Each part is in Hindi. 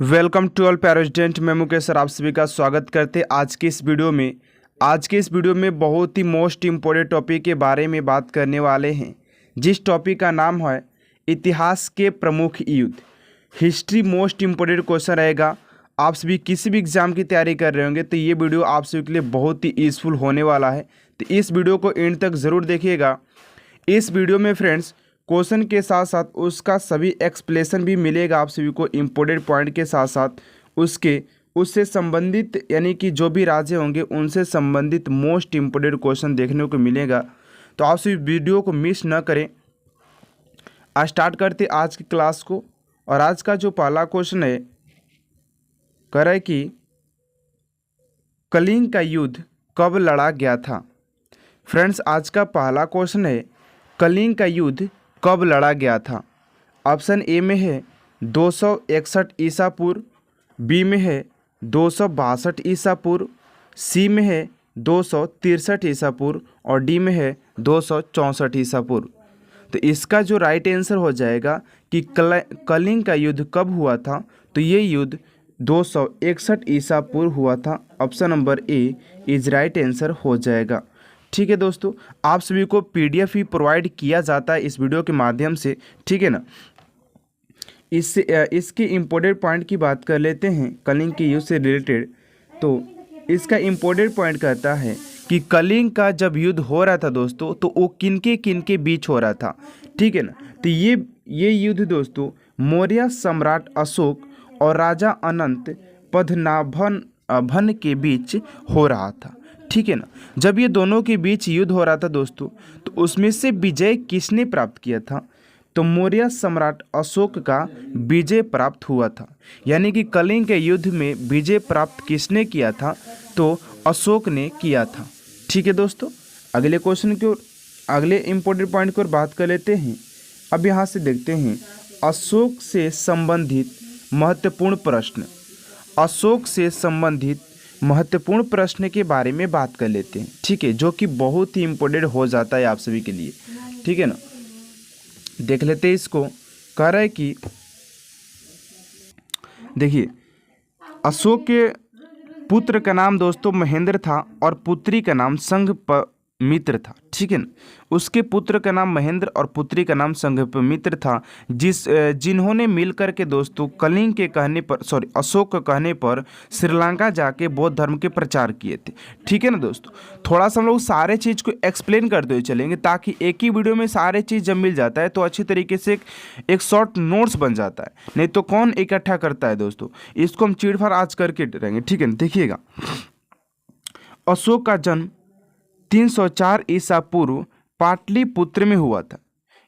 Welcome to all para student. मैं मुकेश सर आप सभी का स्वागत करते हैं आज के इस वीडियो में बहुत ही मोस्ट इम्पोर्टेंट टॉपिक के बारे में बात करने वाले हैं, जिस टॉपिक का नाम है इतिहास के प्रमुख युद्ध। हिस्ट्री मोस्ट इम्पोर्टेंट क्वेश्चन रहेगा। आप सभी किसी भी एग्जाम की तैयारी कर रहे होंगे तो ये वीडियो आप सभी के लिए बहुत ही यूजफुल होने वाला है, तो इस वीडियो को एंड तक ज़रूर देखिएगा। इस वीडियो में फ्रेंड्स क्वेश्चन के साथ साथ उसका सभी एक्सप्लेनेशन भी मिलेगा आप सभी को, इम्पोर्टेंट पॉइंट के साथ साथ उससे संबंधित यानी कि जो भी राज्य होंगे उनसे संबंधित मोस्ट इम्पोर्टेंट क्वेश्चन देखने को मिलेगा। तो आप सभी वीडियो को मिस न करें। आज स्टार्ट करते आज की क्लास को। और आज का जो पहला क्वेश्चन है कह रहा है कि कलिंग का युद्ध कब लड़ा गया था। फ्रेंड्स आज का पहला क्वेश्चन है कलिंग का युद्ध कब लड़ा गया था। ऑप्शन ए में है 261 ईसा पूर्व, बी में है 262 ईसा पूर्व, सी में है 263 ईसा पूर्व और डी में है 264 ईसा पूर्व। तो इसका जो राइट आंसर हो जाएगा कि कलिंग का युद्ध कब हुआ था, तो ये युद्ध 261 ईसा पूर्व हुआ था। Option number A is right answer हो जाएगा। ठीक है दोस्तों, आप सभी को पीडीएफ ही प्रोवाइड किया जाता है इस वीडियो के माध्यम से, ठीक है ना। इसके इम्पोर्टेंट पॉइंट की बात कर लेते हैं कलिंग के युद्ध से रिलेटेड। तो इसका इम्पोर्टेंट पॉइंट कहता है कि कलिंग का जब युद्ध हो रहा था दोस्तों, तो वो किनके बीच हो रहा था, ठीक है ना। तो ये युद्ध दोस्तों मौर्य सम्राट अशोक और राजा अनंत पद्मनाभन के बीच हो रहा था, ठीक है ना। जब ये दोनों के बीच युद्ध हो रहा था दोस्तों, तो उसमें से विजय किसने प्राप्त किया था, तो मौर्य सम्राट अशोक का विजय प्राप्त हुआ था। यानी कि कलिंग के युद्ध में विजय प्राप्त किसने किया था, तो अशोक ने किया था। ठीक है दोस्तों, अगले क्वेश्चन की ओर, अगले इंपॉर्टेंट पॉइंट की ओर बात कर लेते हैं। अब यहाँ से देखते हैं अशोक से संबंधित महत्वपूर्ण प्रश्न। अशोक से संबंधित महत्वपूर्ण प्रश्न के बारे में बात कर लेते हैं, ठीक है, जो कि बहुत ही इम्पोर्टेंट हो जाता है आप सभी के लिए, ठीक है ना। देख लेते हैं इसको। कह रहा है कि देखिए अशोक के पुत्र का नाम दोस्तों महेंद्र था और पुत्री का नाम संघमित्र था, ठीक है ना। उसके पुत्र का नाम महेंद्र और पुत्री का नाम संघमित्र था, जिन्होंने मिलकर के दोस्तों कलिंग के कहने पर अशोक के कहने पर श्रीलंका जाके बौद्ध धर्म के प्रचार किए थे, ठीक है ना दोस्तों। थोड़ा सा हम लोग सारे चीज़ को एक्सप्लेन करते हुए चलेंगे, ताकि एक ही वीडियो में सारे चीज़ जब मिल जाता है तो अच्छी तरीके से एक शॉर्ट नोट्स बन जाता है। नहीं तो कौन इकट्ठा करता है दोस्तों। इसको हम चीड़-फाड़ आज करके रहेंगे, ठीक है ना। देखिएगा, अशोक का जन्म 304 ईसा पूर्व पाटलिपुत्र में हुआ था।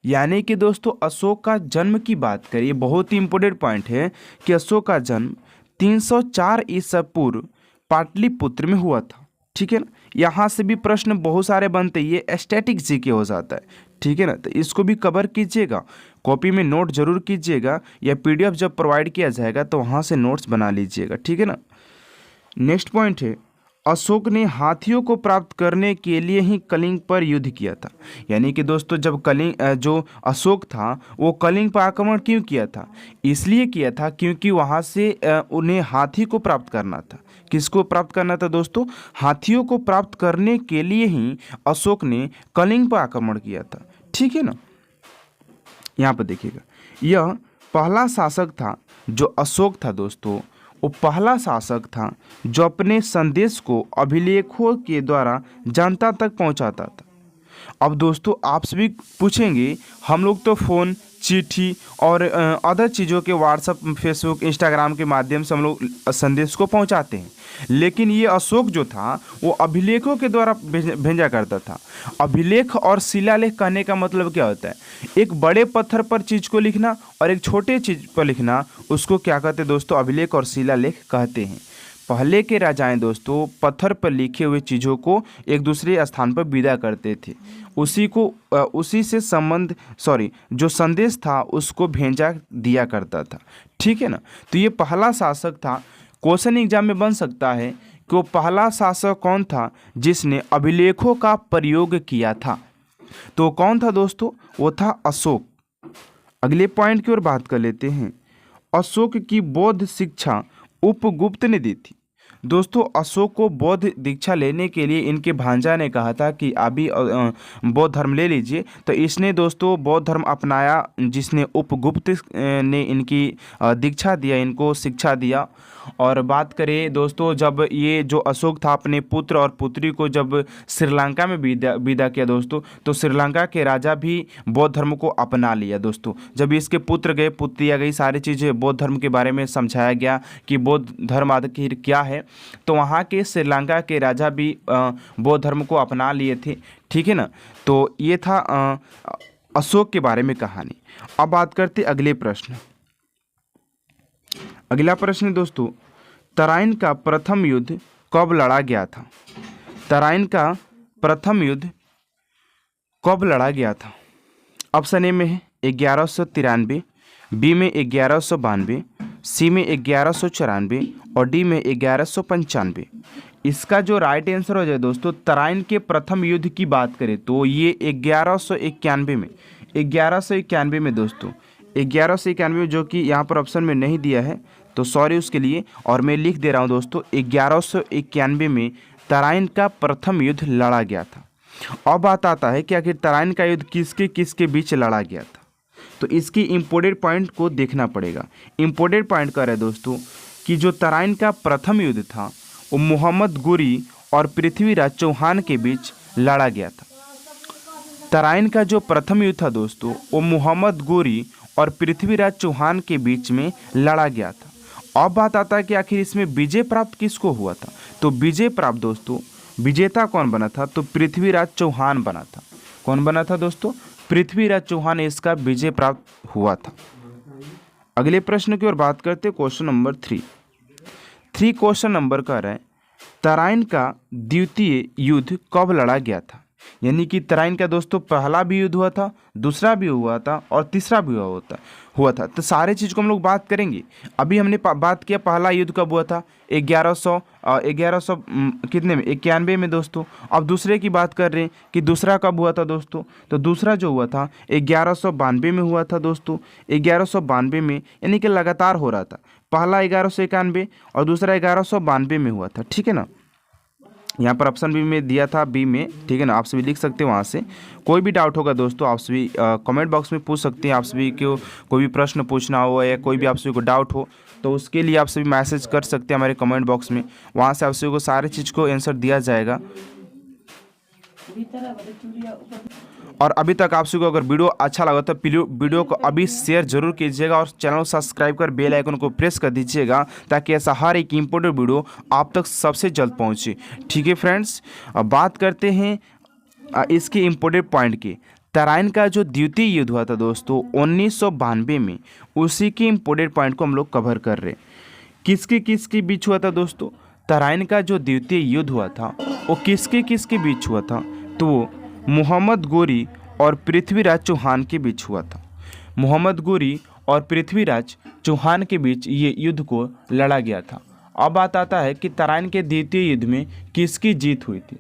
यानी कि दोस्तों अशोक का जन्म की बात करिए, बहुत ही इंपॉर्टेंट पॉइंट है कि अशोक का जन्म 304 ईसा पूर्व पाटलिपुत्र में हुआ था, ठीक है ना। यहाँ से भी प्रश्न बहुत सारे बनते, ये स्टैटिक जीके हो जाता है, ठीक है ना। तो इसको भी कवर कीजिएगा, कॉपी में नोट जरूर कीजिएगा, या पीडीएफ जब प्रोवाइड किया जाएगा तो वहाँ से नोट्स बना लीजिएगा, ठीक है ना। नेक्स्ट पॉइंट है अशोक ने हाथियों को प्राप्त करने के लिए ही कलिंग पर युद्ध किया था। यानी कि दोस्तों जब जो अशोक था वो कलिंग पर आक्रमण क्यों किया था, इसलिए किया था क्योंकि वहाँ से उन्हें हाथी को प्राप्त करना था। किसको प्राप्त करना था दोस्तों, हाथियों को प्राप्त करने के लिए ही अशोक ने कलिंग पर आक्रमण किया था, ठीक है ना। यहाँ पर देखिएगा, यह पहला शासक था जो अशोक था दोस्तों, वो पहला शासक था जो अपने संदेश को अभिलेखों के द्वारा जनता तक पहुंचाता था। अब दोस्तों आप सभी पूछेंगे, हम लोग तो फ़ोन, चिट्ठी और अदर चीज़ों के व्हाट्सएप, फेसबुक, इंस्टाग्राम के माध्यम से हम लोग संदेश को पहुंचाते हैं, लेकिन ये अशोक जो था वो अभिलेखों के द्वारा भेजा करता था। अभिलेख और शिलालेख कहने का मतलब क्या होता है, एक बड़े पत्थर पर चीज़ को लिखना और एक छोटे चीज़ पर लिखना, उसको क्या कहते हैं दोस्तों, अभिलेख और शिलालेख कहते हैं। पहले के राजाएं दोस्तों पत्थर पर लिखे हुए चीज़ों को एक दूसरे स्थान पर विदा करते थे, उसी से जो संदेश था उसको भेजा दिया करता था, ठीक है ना। तो ये पहला शासक था। क्वेश्चन एग्जाम में बन सकता है कि वो पहला शासक कौन था जिसने अभिलेखों का प्रयोग किया था, तो कौन था दोस्तों, वो था अशोक। अगले पॉइंट की ओर बात कर लेते हैं। अशोक की बौद्ध शिक्षा उपगुप्त ने दी थी। दोस्तों अशोक को बौद्ध दीक्षा लेने के लिए इनके भांजा ने कहा था कि अभी बौद्ध धर्म ले लीजिए, तो इसने दोस्तों बौद्ध धर्म अपनाया, जिसने उपगुप्त ने इनकी दीक्षा दिया, इनको शिक्षा दिया। और बात करें दोस्तों, जब ये जो अशोक था अपने पुत्र और पुत्री को जब श्रीलंका में विदा किया दोस्तों, तो श्रीलंका के राजा भी बौद्ध धर्म को अपना लिया दोस्तों। जब इसके पुत्र गए, पुत्रियाँ गई, सारी चीज़ें बौद्ध धर्म के बारे में समझाया गया कि बौद्ध धर्म आखिर क्या है, तो वहाँ के श्रीलंका के राजा भी बौद्ध धर्म को अपना लिए थे। ठीक है ना, तो ये था अशोक के बारे में कहानी। अब बात करते अगले प्रश्न। अगला प्रश्न दोस्तों, तराइन का प्रथम युद्ध कब लड़ा गया था? तराइन का प्रथम युद्ध कब लड़ा गया था? ऑप्शन ए में है 1193, बी में 1192, सी में 1194 और डी में 1195। इसका जो राइट आंसर हो जाए दोस्तों, तराइन के प्रथम युद्ध की बात करें तो ये 1191 में दोस्तों, 1191 में, जो कि यहाँ पर ऑप्शन में नहीं दिया है तो सॉरी उसके लिए, और मैं लिख दे रहा हूँ दोस्तों, 1191 में तराइन का प्रथम युद्ध लड़ा गया था। अब बात आता है कि आखिर तराइन का युद्ध किसके किसके बीच लड़ा गया था, तो इसकी इम्पोर्टेंट पॉइंट को देखना पड़ेगा। इम्पोर्टेंट पॉइंट कर रहे दोस्तों कि जो तराइन का प्रथम युद्ध था वो मोहम्मद गोरी और पृथ्वीराज चौहान के बीच लड़ा गया था। तराइन का जो प्रथम युद्ध था दोस्तों वो मोहम्मद गोरी और पृथ्वीराज चौहान के बीच में लड़ा गया था। अब बात आता है कि आखिर इसमें विजय प्राप्त किसको हुआ था, तो विजय प्राप्त दोस्तों, विजेता कौन बना था, तो पृथ्वीराज चौहान बना था। कौन बना था दोस्तों? पृथ्वीराज चौहान, इसका विजय प्राप्त हुआ था। अगले प्रश्न की ओर बात करते, क्वेश्चन नंबर 3 क्वेश्चन नंबर का है, तराइन का द्वितीय युद्ध कब लड़ा गया था? यानी कि तराइन का दोस्तों पहला भी युद्ध हुआ था, दूसरा भी हुआ था और तीसरा भी हुआ था। तो सारे चीज़ को हम लोग बात करेंगे। अभी हमने बात किया पहला युद्ध कब हुआ था, 1100 कितने में, 91 में दोस्तों। अब दूसरे की बात कर रहे हैं कि दूसरा कब हुआ था दोस्तों, तो दूसरा जो हुआ था 1192 में हुआ था दोस्तों। 1192 में, यानी कि लगातार हो रहा था, पहला 1191 और दूसरा 1192 में हुआ था। ठीक है ना, यहाँ पर ऑप्शन बी में दिया था, बी में। ठीक है ना, आप सभी लिख सकते हैं वहाँ से। कोई भी डाउट होगा दोस्तों आप सभी कमेंट बॉक्स में पूछ सकते हैं। आप सभी को कोई भी प्रश्न पूछना हो या कोई भी आप सभी को डाउट हो तो उसके लिए आप सभी मैसेज कर सकते हैं हमारे कमेंट बॉक्स में। वहाँ से आप सभी को सारे चीज़ को आंसर दिया जाएगा। और अभी तक आप सभी को अगर वीडियो अच्छा लगा तो वीडियो को अभी शेयर जरूर कीजिएगा और चैनल को सब्सक्राइब कर बेल आइकन को प्रेस कर दीजिएगा, ताकि ऐसा हर एक इम्पोर्टेंट वीडियो आप तक सबसे जल्द पहुंचे। ठीक है फ्रेंड्स, अब बात करते हैं इसके इम्पोर्टेंट पॉइंट की। तराइन का जो द्वितीय युद्ध हुआ था दोस्तों 1992 में, उसी के इम्पोर्टेंट पॉइंट को हम लोग कवर कर रहे हैं। किसके बीच हुआ था दोस्तों? तराइन का जो द्वितीय युद्ध हुआ था वो किसके बीच हुआ था, तो वो मोहम्मद गोरी और पृथ्वीराज चौहान के बीच हुआ था। मोहम्मद गोरी और पृथ्वीराज चौहान के बीच ये युद्ध को लड़ा गया था। अब बात आता है कि तराइन के द्वितीय युद्ध में किसकी जीत हुई थी।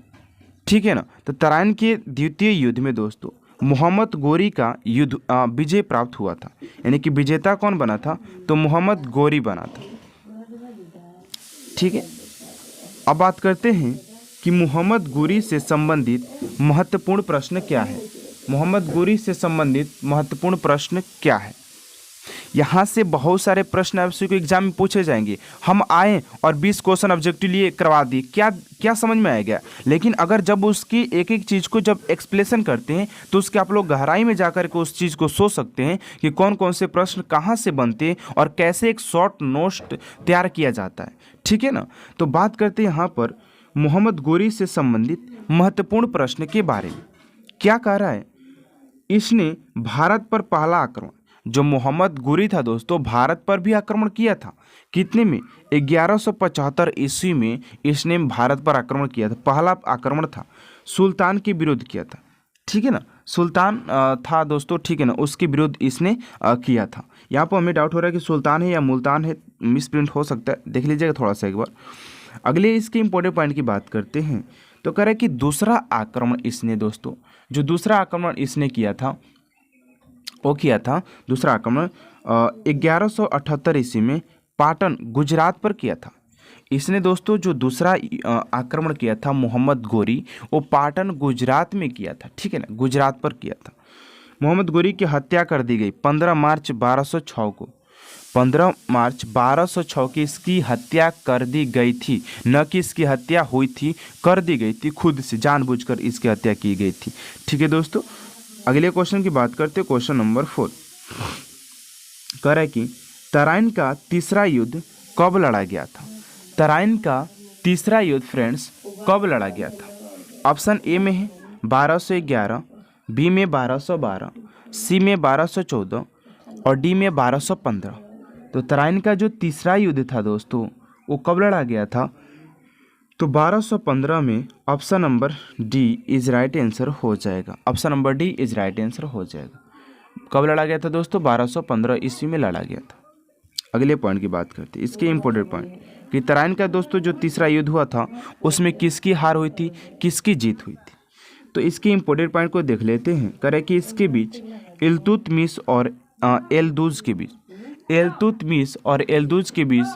ठीक है ना, तो तराइन के द्वितीय युद्ध में दोस्तों मोहम्मद गोरी का युद्ध विजय प्राप्त हुआ था। यानी कि विजेता कौन बना था, तो मोहम्मद गोरी बना था। ठीक है, अब बात करते हैं कि मोहम्मद गोरी से संबंधित महत्वपूर्ण प्रश्न क्या है। मोहम्मद गोरी से संबंधित महत्वपूर्ण प्रश्न क्या है? यहाँ से बहुत सारे प्रश्न आपसे को एग्जाम में पूछे जाएंगे। हम आए और 20 क्वेश्चन ऑब्जेक्टिव लिए करवा दिए, क्या समझ में आएगा? लेकिन अगर जब उसकी एक एक चीज़ को जब एक्सप्लेनेशन करते हैं तो उसके आप लोग गहराई में जाकर के उस चीज़ को सोच सकते हैं कि कौन कौन से प्रश्न कहाँ से बनते हैं और कैसे एक शॉर्ट नोट्स तैयार किया जाता है। ठीक है ना, तो बात करते हैं यहाँ पर मोहम्मद गोरी से संबंधित महत्वपूर्ण प्रश्न के बारे में। क्या कह रहा है, इसने भारत पर पहला आक्रमण, जो मोहम्मद गोरी था दोस्तों भारत पर भी आक्रमण किया था। कितने में? 1175 ईस्वी में इसने भारत पर आक्रमण किया था। पहला आक्रमण था, सुल्तान के विरुद्ध किया था। ठीक है ना, सुल्तान था दोस्तों। ठीक है ना, उसके विरुद्ध इसने किया था। यहाँ पर हमें डाउट हो रहा है कि सुल्तान है या मुल्तान है, मिस प्रिंट हो सकता है, देख लीजिएगा थोड़ा सा एक बार। अगले इसके इंपॉर्टेंट पॉइंट की बात करते हैं तो कह रहा है कि दूसरा आक्रमण इसने दोस्तों, जो दूसरा आक्रमण इसने किया था वो किया था दूसरा आक्रमण 1178 ईस्वी में पाटन गुजरात पर किया था। इसने दोस्तों जो दूसरा आक्रमण किया था मोहम्मद गोरी, वो पाटन गुजरात में किया था, ठीक है ना, गुजरात पर किया था। मोहम्मद गोरी की हत्या कर दी गई 15 मार्च 1206 को। 15 मार्च 1206 की इसकी हत्या कर दी गई थी, न कि इसकी हत्या हुई थी, कर दी गई थी, खुद से जानबूझकर इसकी हत्या की गई थी। ठीक है दोस्तों, अगले क्वेश्चन की बात करते हैं। क्वेश्चन नंबर 4 कह रहा है कि तराइन का तीसरा युद्ध कब लड़ा गया था। तराइन का तीसरा युद्ध फ्रेंड्स कब लड़ा गया था। ऑप्शन ए में है 1211, बी में 1212, सी में 1214 और डी में 1215। तो तराइन का जो तीसरा युद्ध था दोस्तों वो कब लड़ा गया था, तो 1215 में। Option number D is right answer हो जाएगा। Option number D is right answer हो जाएगा। कब लड़ा गया था दोस्तों, 1215 ईस्वी में लड़ा गया था। अगले पॉइंट की बात करते हैं, इसके इंपॉर्टेंट पॉइंट कि तराइन का दोस्तों जो तीसरा युद्ध हुआ था उसमें किसकी हार हुई थी, किसकी जीत हुई थी। तो इसके इंपॉर्टेंट पॉइंट को देख लेते हैं। करें कि इसके बीच इल्तुतमिश और एल्दुज के बीच, इल्तुतमिश और एल्दुज के बीच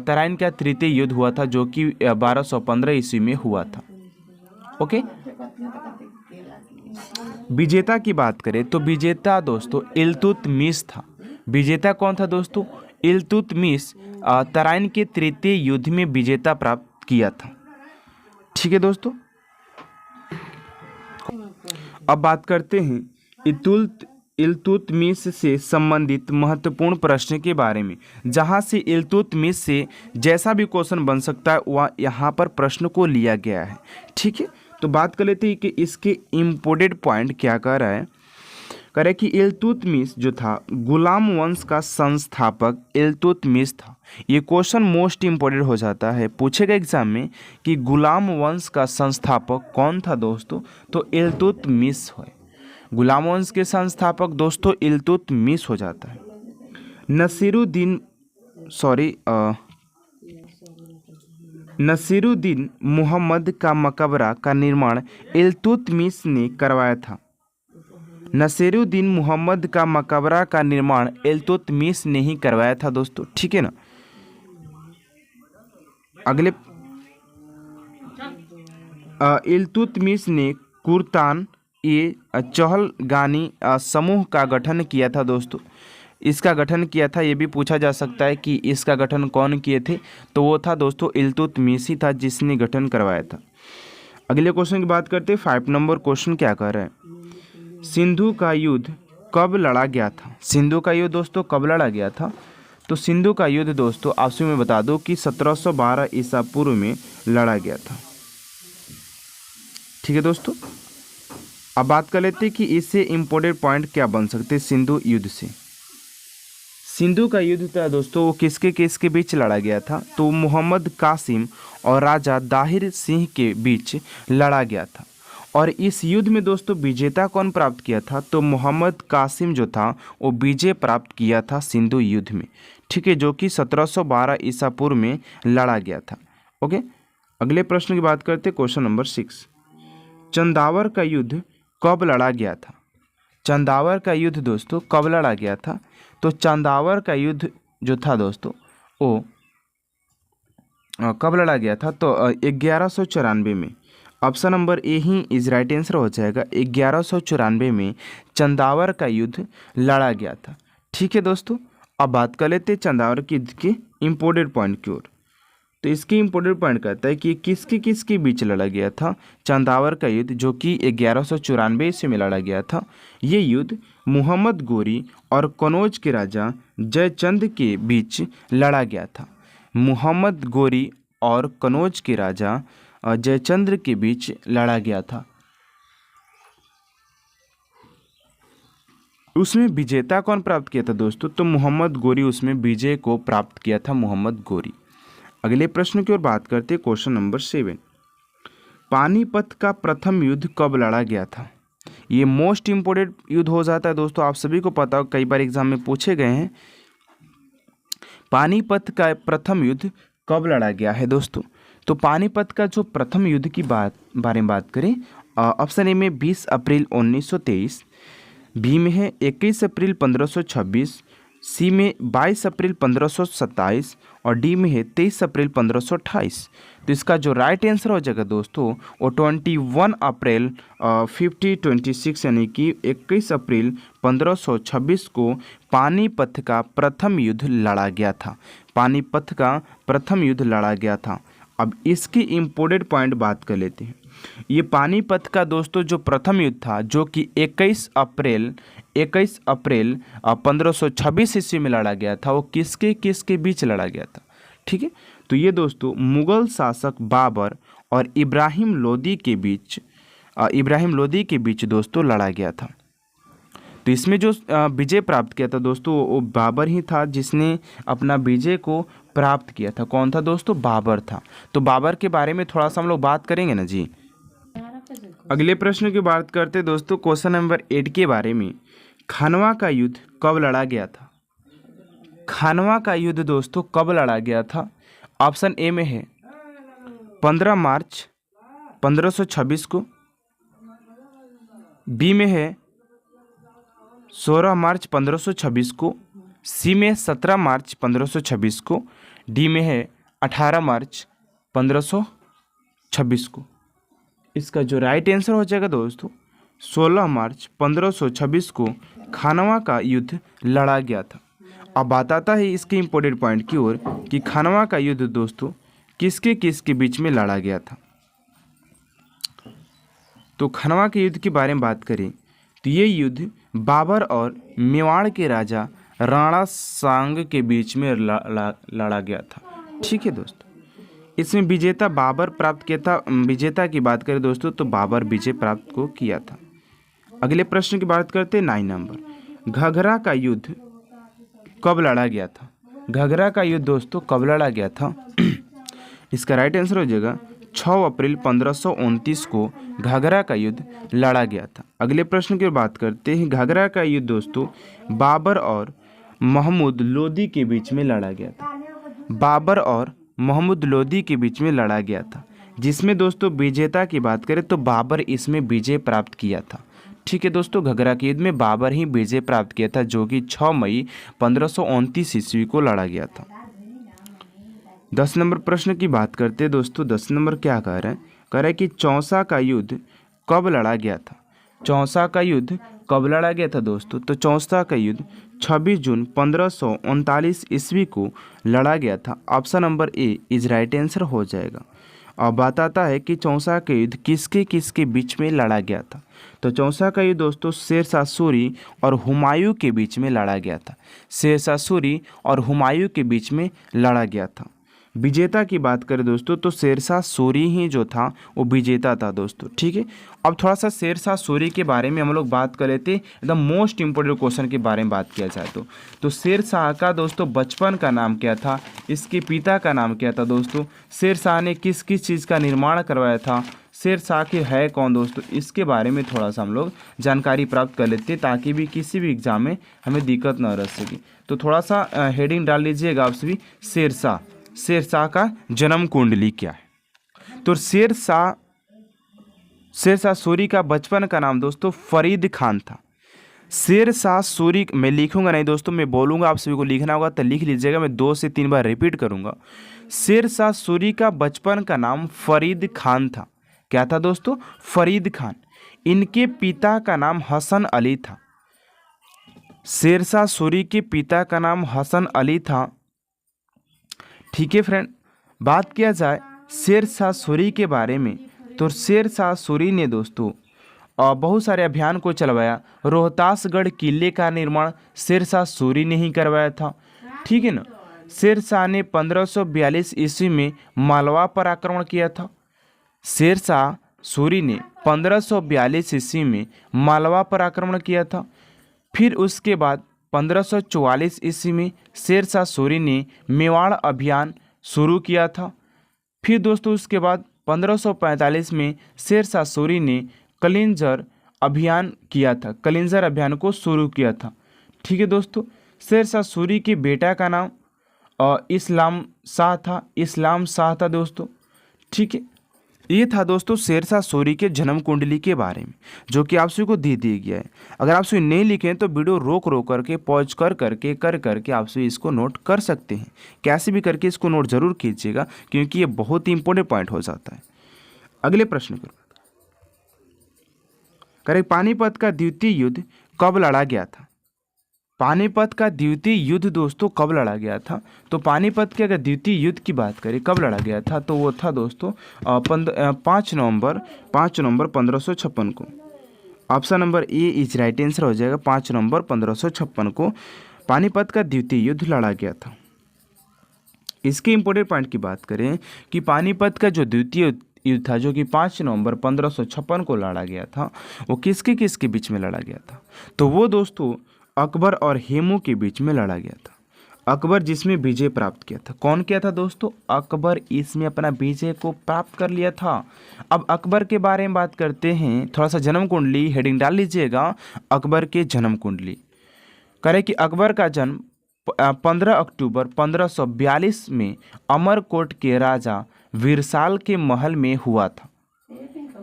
तराइन का तृतीय युद्ध हुआ था, जो कि 1215 ईस्वी में हुआ था। ओके, विजेता की बात करें तो विजेता दोस्तों इल्तुतमिश था। विजेता कौन था दोस्तों, इल्तुतमिश तराइन के तृतीय युद्ध में विजेता प्राप्त किया था। ठीक है दोस्तों, अब बात करते हैं इल्तुतमिश से संबंधित महत्वपूर्ण प्रश्न के बारे में, जहां से इल्तुतमिश से जैसा भी क्वेश्चन बन सकता है वह यहाँ पर प्रश्न को लिया गया है। ठीक है, तो बात कर लेते हैं कि इसके इम्पोर्टेंट पॉइंट क्या कह रहा है। कह रहा है कि इल्तुतमिश जो था गुलाम वंश का संस्थापक इल्तुतमिश था। ये क्वेश्चन मोस्ट इम्पोर्टेंट हो जाता है, पूछेगा एग्जाम में कि गुलाम वंश का संस्थापक कौन था दोस्तों, तो इल्तुतमिश है। गुलाम वंश के संस्थापक दोस्तों इल्तुतमिश हो जाता है। नसीरुद्दीन मुहम्मद का मकबरा का निर्माण इल्तुतमिश ने करवाया था। नसीरुद्दीन मुहम्मद का मकबरा का निर्माण इल्तुतमिश ने ही करवाया था दोस्तों। ठीक है ना, अगले इल्तुतमिश ने कुर्तान ये चहलगानी समूह का गठन किया था दोस्तों। इसका गठन किया था, ये भी पूछा जा सकता है कि इसका गठन कौन किए थे, तो वो था दोस्तों इल्तुतमिश ही था जिसने गठन करवाया था। अगले क्वेश्चन की बात करते हैं। 5 नंबर क्वेश्चन क्या कर रहा है, सिंधु का युद्ध कब लड़ा गया था। सिंधु का युद्ध दोस्तों कब लड़ा गया था, तो सिंधु का युद्ध दोस्तों आपसे मैं बता दूं कि 1712 ईसा पूर्व में लड़ा गया था। ठीक है दोस्तों, अब बात कर लेते हैं कि इससे इम्पोर्टेंट पॉइंट क्या बन सकते हैं सिंधु युद्ध से। सिंधु का युद्ध था दोस्तों वो किसके बीच लड़ा गया था, तो मोहम्मद कासिम और राजा दाहिर सिंह के बीच लड़ा गया था। और इस युद्ध में दोस्तों विजेता कौन प्राप्त किया था, तो मोहम्मद कासिम जो था वो विजय प्राप्त किया था सिंधु युद्ध में। ठीक है, जो कि 1712 ईसा पूर्व में लड़ा गया था। ओके, अगले प्रश्न की बात करते हैं। क्वेश्चन नंबर 6, चंदावर का युद्ध कब लड़ा गया था। चंदावर का युद्ध दोस्तों कब लड़ा गया था, तो चंदावर का युद्ध जो था दोस्तों वो कब लड़ा गया था, तो 1194 में। Option number A he is right answer हो जाएगा। 1194 में चंदावर का युद्ध लड़ा गया था। ठीक है दोस्तों, अब बात कर लेते हैं चंदावर के युद्ध के इम्पोर्टेंट पॉइंट की ओर। तो इसकी इम्पोर्टेंट पॉइंट कहता है कि किसके बीच लड़ा गया था चंदावर का युद्ध, जो कि 1194 से में लड़ा गया था। ये युद्ध मोहम्मद गोरी और कनौज के राजा जयचंद के बीच लड़ा गया था। मोहम्मद गोरी और कनौज के राजा जयचंद्र के बीच लड़ा गया था। उसमें विजेता कौन प्राप्त किया था दोस्तों, तो मोहम्मद गोरी उसमें विजय को प्राप्त किया था, मोहम्मद गोरी। अगले प्रश्न की ओर बात करते हैं। क्वेश्चन नंबर 7, पानीपत का प्रथम युद्ध कब लड़ा गया था। ये मोस्ट इंपोर्टेंट युद्ध हो जाता है दोस्तों, आप सभी को पता हो, कई बार एग्जाम में पूछे गए हैं। पानीपत का प्रथम युद्ध कब लड़ा गया है दोस्तों, तो पानीपत का जो प्रथम युद्ध की बारे में बात करें, ऑप्शन ए में 20 अप्रैल 1923, बी में है 21 अप्रैल 1526, सी में 22 अप्रैल 1527 और डी में है 23 अप्रैल 1528। तो इसका जो राइट आंसर हो जाएगा दोस्तों वो 21 अप्रैल 1526 यानी कि 21 अप्रैल 1526 को पानीपत का प्रथम युद्ध लड़ा गया था। पानीपत का प्रथम युद्ध लड़ा गया था। अब इसकी इम्पोर्टेंट पॉइंट बात कर लेते हैं। ये पानीपत का दोस्तों जो प्रथम युद्ध था जो कि 21 अप्रैल 1526 ईस्वी में लड़ा गया था, वो किसके किसके बीच लड़ा गया था? ठीक है, तो ये दोस्तों मुगल शासक बाबर और इब्राहिम लोदी के बीच दोस्तों लड़ा गया था। तो इसमें जो विजय प्राप्त किया था दोस्तों वो बाबर ही था जिसने अपना विजय को प्राप्त किया था। कौन था दोस्तों? बाबर था। तो बाबर के बारे में थोड़ा सा हम लोग बात करेंगे ना जी। अगले प्रश्न की बात करते दोस्तों क्वेश्चन नंबर 8 के बारे में। खानवा का युद्ध कब लड़ा गया था? खानवा का युद्ध दोस्तों कब लड़ा गया था? ऑप्शन ए में है 15 मार्च 1526 को, बी में है 16 मार्च 1526 को, सी में 17 मार्च 1526 को, डी में है 18 मार्च 1526 को। इसका जो राइट आंसर हो जाएगा दोस्तों 16 मार्च 1526 को खानवा का युद्ध लड़ा गया था। अब बताता है इसके इम्पोर्टेंट पॉइंट की ओर कि खानवा का युद्ध दोस्तों किसके किसके बीच में लड़ा गया था। तो खानवा के युद्ध के बारे में बात करें तो ये युद्ध बाबर और मेवाड़ के राजा राणा सांग के बीच में लड़ा गया था। ठीक है दोस्तों, इसमें विजेता बाबर प्राप्त किया था। विजेता की बात करें दोस्तों तो बाबर विजय प्राप्त को किया था। अगले प्रश्न की बात करते हैं 9 नंबर। घाघरा का युद्ध कब लड़ा गया था? घाघरा का युद्ध दोस्तों कब लड़ा गया था? इसका राइट आंसर हो जाएगा 6 अप्रैल 1529 को घाघरा का युद्ध लड़ा गया था। अगले प्रश्न की बात करते हैं। घाघरा का युद्ध दोस्तों बाबर और महमूद लोदी के बीच में लड़ा गया था। बाबर और महमूद लोदी के बीच में लड़ा गया था, जिसमें दोस्तों विजेता की बात करें तो बाबर इसमें विजय प्राप्त किया था। ठीक है दोस्तों, घाघरा के युद्ध में बाबर ही विजय प्राप्त किया था जो कि 6 मई 1529 ईस्वी को लड़ा गया था। 10 नंबर प्रश्न की बात करते हैं दोस्तों। 10 नंबर क्या कह रहे हैं? कह रहे हैं कि चौसा का युद्ध कब लड़ा गया था? चौसा का युद्ध कब लड़ा गया था दोस्तों? तो चौसा का युद्ध 26 जून 1539 ईस्वी को लड़ा गया था। Option number A is right answer हो जाएगा। और बताता है कि चौसा का युद्ध किसके किसके बीच में लड़ा गया था। तो चौसा का युद्ध दोस्तों शेरशाह सूरी और हुमायूं के बीच में लड़ा गया था। शेरशाह सूरी और हुमायूं के बीच में लड़ा गया था। विजेता की बात करें दोस्तों तो शेरशाह सूरी ही जो था वो विजेता था दोस्तों। ठीक है, अब थोड़ा सा शेरशाह सूरी के बारे में हम लोग बात कर लेते हैं। एकदम मोस्ट इंपोर्टेंट क्वेश्चन के बारे में बात किया जाए तो शेरशाह का दोस्तों बचपन का नाम क्या था? इसके पिता का नाम क्या था दोस्तों? शेरशाह ने किस किस चीज़ का निर्माण करवाया था? शेरशाह के है कौन दोस्तों? इसके बारे में थोड़ा सा हम लोग जानकारी प्राप्त कर लेते हैं ताकि भी किसी भी एग्जाम में हमें दिक्कत न रह सके। तो थोड़ा सा हेडिंग डाल लीजिएगा आप सभी। शेरशाह का जन्म कुंडली क्या है? तो शेरशाह सूरी का बचपन का नाम दोस्तों फरीद खान था। शेरशाह सूरी, मैं लिखूंगा नहीं दोस्तों, मैं बोलूंगा, आप सभी को लिखना होगा तो लिख लीजिएगा। मैं 2 से 3 बार रिपीट करूंगा। शेरशाह सूरी का बचपन का नाम फरीद खान था। क्या था दोस्तों? फरीद खान। इनके पिता का नाम हसन अली था। शेरशाह सूरी के पिता का नाम हसन अली था। ठीक है फ्रेंड, बात किया जाए शेरशाह सूरी के बारे में तो शेरशाह सूरी ने दोस्तों बहुत सारे अभियान को चलवाया। रोहतासगढ़ किले का निर्माण शेरशाह सूरी ने ही करवाया था। ठीक है ना। शेरशाह ने 1542 ईस्वी में मालवा पर आक्रमण किया था। शेरशाह सूरी ने 1542 ईस्वी में मालवा पर आक्रमण किया था। फिर उसके बाद 1544 ईस्वी में शेरशाह सूरी ने मेवाड़ अभियान शुरू किया था। फिर दोस्तों उसके बाद 1545 में शेरशाह सूरी ने कलिंजर अभियान किया था। कलिंजर अभियान को शुरू किया था। ठीक है दोस्तों, शेरशाह सूरी के बेटा का नाम इस्लाम शाह था। इस्लाम शाह था दोस्तों। ठीक है, ये था दोस्तों शेरशाह सूरी के जन्म कुंडली के बारे में, जो कि आप सभी को दे दिया गया है। अगर आप सभी नहीं लिखें तो वीडियो रोक रोक करके पॉज कर करके आप सभी इसको नोट कर सकते हैं। कैसे भी करके इसको नोट जरूर कीजिएगा, क्योंकि ये बहुत ही इंपॉर्टेंट पॉइंट हो जाता है। अगले प्रश्न पर करें, पानीपत का द्वितीय युद्ध कब लड़ा गया था? पानीपत का द्वितीय युद्ध दोस्तों कब लड़ा गया था? तो पानीपत के अगर द्वितीय युद्ध की बात करें कब लड़ा गया था, तो वो था दोस्तों 5 नवंबर 1556 को। Option number A is right answer हो जाएगा। 5 नवंबर 1556 को पानीपत का द्वितीय युद्ध लड़ा गया था। इसके इंपॉर्टेंट पॉइंट की बात करें कि पानीपत का जो द्वितीय युद्ध था, जो कि 5 नवंबर 1556 को लड़ा गया था, वो किसके किसके बीच में लड़ा गया था? तो वो दोस्तों अकबर और हेमू के बीच में लड़ा गया था। अकबर जिसमें विजय प्राप्त किया था। कौन किया था दोस्तों? अकबर इसमें अपना विजय को प्राप्त कर लिया था। अब अकबर के बारे में बात करते हैं, थोड़ा सा जन्म कुंडली हेडिंग डाल लीजिएगा, अकबर के जन्म कुंडली। करें कि अकबर का जन्म 15 अक्टूबर 1542 में अमरकोट के राजा विरसाल के महल में हुआ था।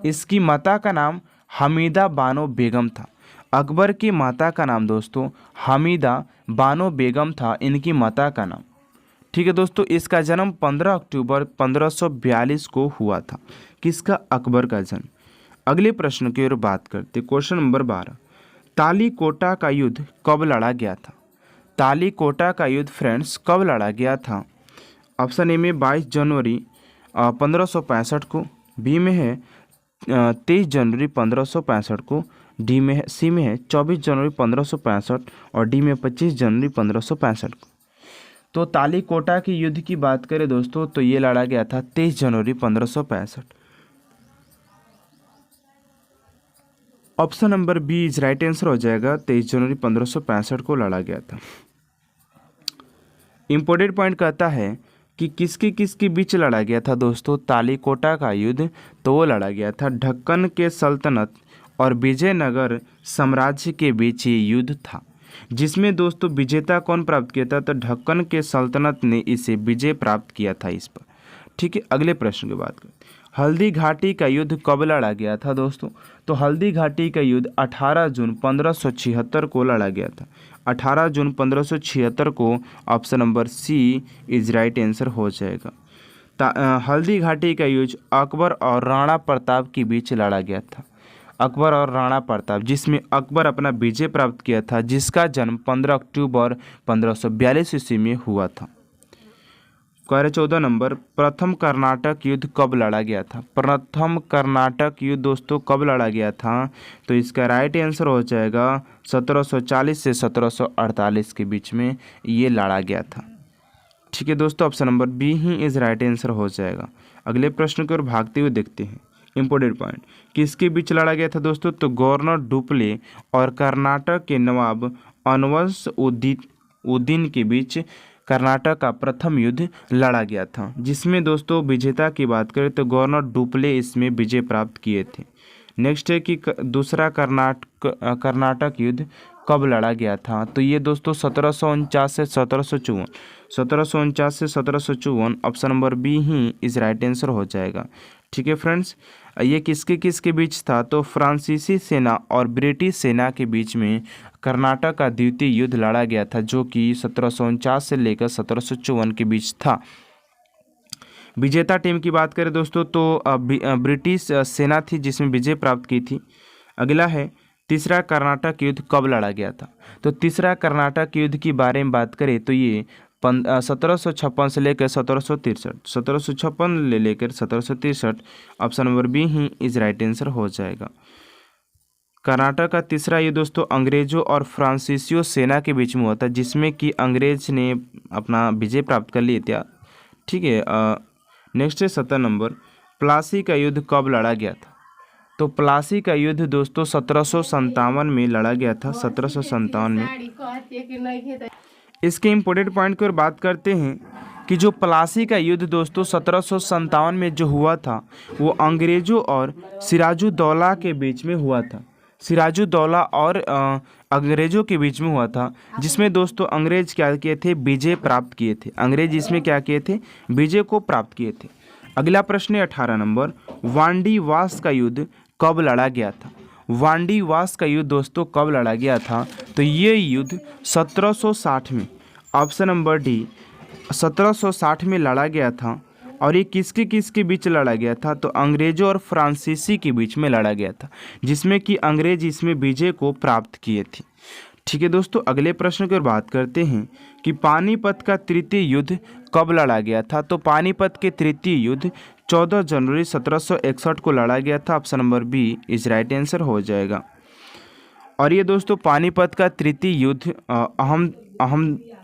इसकी माता का नाम हमीदा बानो बेगम था। अकबर की माता का नाम दोस्तों हमीदा बानो बेगम था, इनकी माता का नाम। ठीक है दोस्तों, इसका जन्म 15 अक्टूबर 1542 को हुआ था। किसका? अकबर का जन्म। अगले प्रश्न की ओर बात करते, क्वेश्चन नंबर 12, तालीकोटा का युद्ध कब लड़ा गया था? तालीकोटा का युद्ध फ्रेंड्स कब लड़ा गया था? ऑप्शन ए में 22 जनवरी 1565 को, बी में है 23 जनवरी 1565 को, सी में है 24 जनवरी 1565 और डी में 25 जनवरी 1565 को। तो तालीकोटा के युद्ध की बात करें दोस्तों तो ये लड़ा गया था 23 जनवरी 1565। Option number B is right answer हो जाएगा। 23 जनवरी 1565 को लड़ा गया था। इंपॉर्टेंट पॉइंट कहता है कि किसके बीच लड़ा गया था दोस्तों तालीकोटा का युद्ध? तो वो लड़ा गया था ढक्कन के सल्तनत और विजयनगर साम्राज्य के बीच ये युद्ध था, जिसमें दोस्तों विजेता कौन प्राप्त किया था? तो ढक्कन के सल्तनत ने इसे विजय प्राप्त किया था इस पर। ठीक है, अगले प्रश्न की बात करें, हल्दी घाटी का युद्ध कब लड़ा गया था दोस्तों? तो हल्दी घाटी का युद्ध 18 जून 1576 को लड़ा गया था। 18 जून 1576 को option number C is right answer हो जाएगा। हल्दी घाटी का युद्ध अकबर और राणा प्रताप के बीच लड़ा गया था। अकबर और राणा प्रताप, जिसमें अकबर अपना विजय प्राप्त किया था, जिसका जन्म 15 अक्टूबर 1542 ईस्वी में हुआ था। क्वेश्चन 14 नंबर, प्रथम कर्नाटक युद्ध कब लड़ा गया था? प्रथम कर्नाटक युद्ध दोस्तों कब लड़ा गया था? तो इसका राइट आंसर हो जाएगा 1740 से 1748 के बीच में ये लड़ा गया था। ठीक है दोस्तों, ऑप्शन नंबर बी ही इज राइट आंसर हो जाएगा। अगले प्रश्न की ओर भागते हुए देखते हैं। इंपॉर्टेंट पॉइंट, किसके बीच लड़ा गया था दोस्तों? तो गवर्नर डुप्ले और कर्नाटक के नवाब अनवंश उद्दीन के बीच कर्नाटक का प्रथम युद्ध लड़ा गया था, जिसमें दोस्तों विजेता की बात करें तो गवर्नर डुप्ले इसमें विजय प्राप्त किए थे। नेक्स्ट है कि दूसरा कर्नाटक युद्ध कब लड़ा गया था? तो ये दोस्तों 1749 से 1754, 1749 से 1754, ऑप्शन नंबर बी ही इज राइट आंसर हो जाएगा। ठीक है फ्रेंड्स, ये किसके बीच था? तो फ्रांसीसी सेना और ब्रिटिश सेना के बीच में कर्नाटक का द्वितीय युद्ध लड़ा गया था, जो कि 1749 से लेकर 1754 के बीच था। विजेता टीम की बात करें दोस्तों तो ब्रिटिश सेना थी जिसमें विजय प्राप्त की थी। अगला है तीसरा कर्नाटक युद्ध कब लड़ा गया था? तो तीसरा कर्नाटक युद्ध की बारे में बात करें तो ये 1756 से लेकर 1763, 1756 ले लेकर 1763, ऑप्शन नंबर बी ही इज राइट आंसर हो जाएगा। कर्नाटक का तीसरा युद्ध दोस्तों अंग्रेजों और फ्रांसीसियों सेना के बीच में हुआ था, जिसमें कि अंग्रेज ने अपना विजय प्राप्त कर लिया था। ठीक है, नेक्स्ट है 17 नंबर, प्लासी का युद्ध कब लड़ा गया था? तो प्लासी का युद्ध दोस्तों 1757 में लड़ा गया था, 1757 में। इसके इम्पोर्टेंट पॉइंट की ओर बात करते हैं कि जो प्लासी का युद्ध दोस्तों 1757 में जो हुआ था वो अंग्रेजों और सिराजुद्दौला के बीच में हुआ था। सिराजुद्दौला और अंग्रेजों के बीच में हुआ था, जिसमें दोस्तों अंग्रेज क्या किए थे? विजय प्राप्त किए थे। अंग्रेज इसमें क्या किए थे? विजय को प्राप्त किए थे। अगला प्रश्न है 18 नंबर, वांडीवास का युद्ध कब लड़ा गया था? वांडीवास का युद्ध दोस्तों कब लड़ा गया था? तो ये युद्ध 1760 में, ऑप्शन नंबर डी 1760 में लड़ा गया था। और ये किसके किसके बीच लड़ा गया था? तो अंग्रेजों और फ्रांसीसी के बीच में लड़ा गया था, जिसमें कि अंग्रेज इसमें विजय को प्राप्त किए थे। ठीक है दोस्तों, अगले प्रश्न की ओर बात करते हैं कि पानीपत का तृतीय युद्ध कब लड़ा गया था? तो पानीपत के तृतीय युद्ध 14 जनवरी 1761 को लड़ा गया था। Option number B is right answer हो जाएगा। और ये दोस्तों पानीपत का तृतीय युद्ध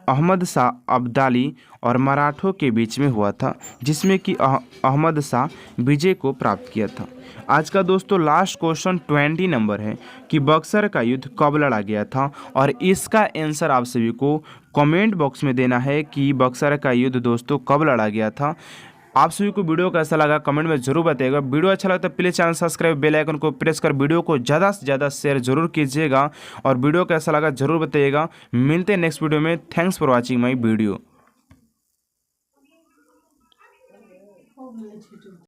अहमद शाह अब्दाली और मराठों के बीच में हुआ था, जिसमें कि अहमद शाह विजय को प्राप्त किया था। आज का दोस्तों लास्ट क्वेश्चन 20 नंबर है कि बक्सर का युद्ध कब लड़ा गया था? और इसका आंसर आप सभी को कमेंट बॉक्स में देना है कि बक्सर का युद्ध दोस्तों कब लड़ा गया था। आप सभी को वीडियो कैसा लगा कमेंट में जरूर बताइएगा। वीडियो अच्छा लगा तो please channel subscribe, bell icon को प्रेस कर वीडियो को ज़्यादा से ज़्यादा शेयर जरूर कीजिएगा। और वीडियो कैसा लगा जरूर बताइएगा। मिलते हैं नेक्स्ट वीडियो में। Thanks for watching my video.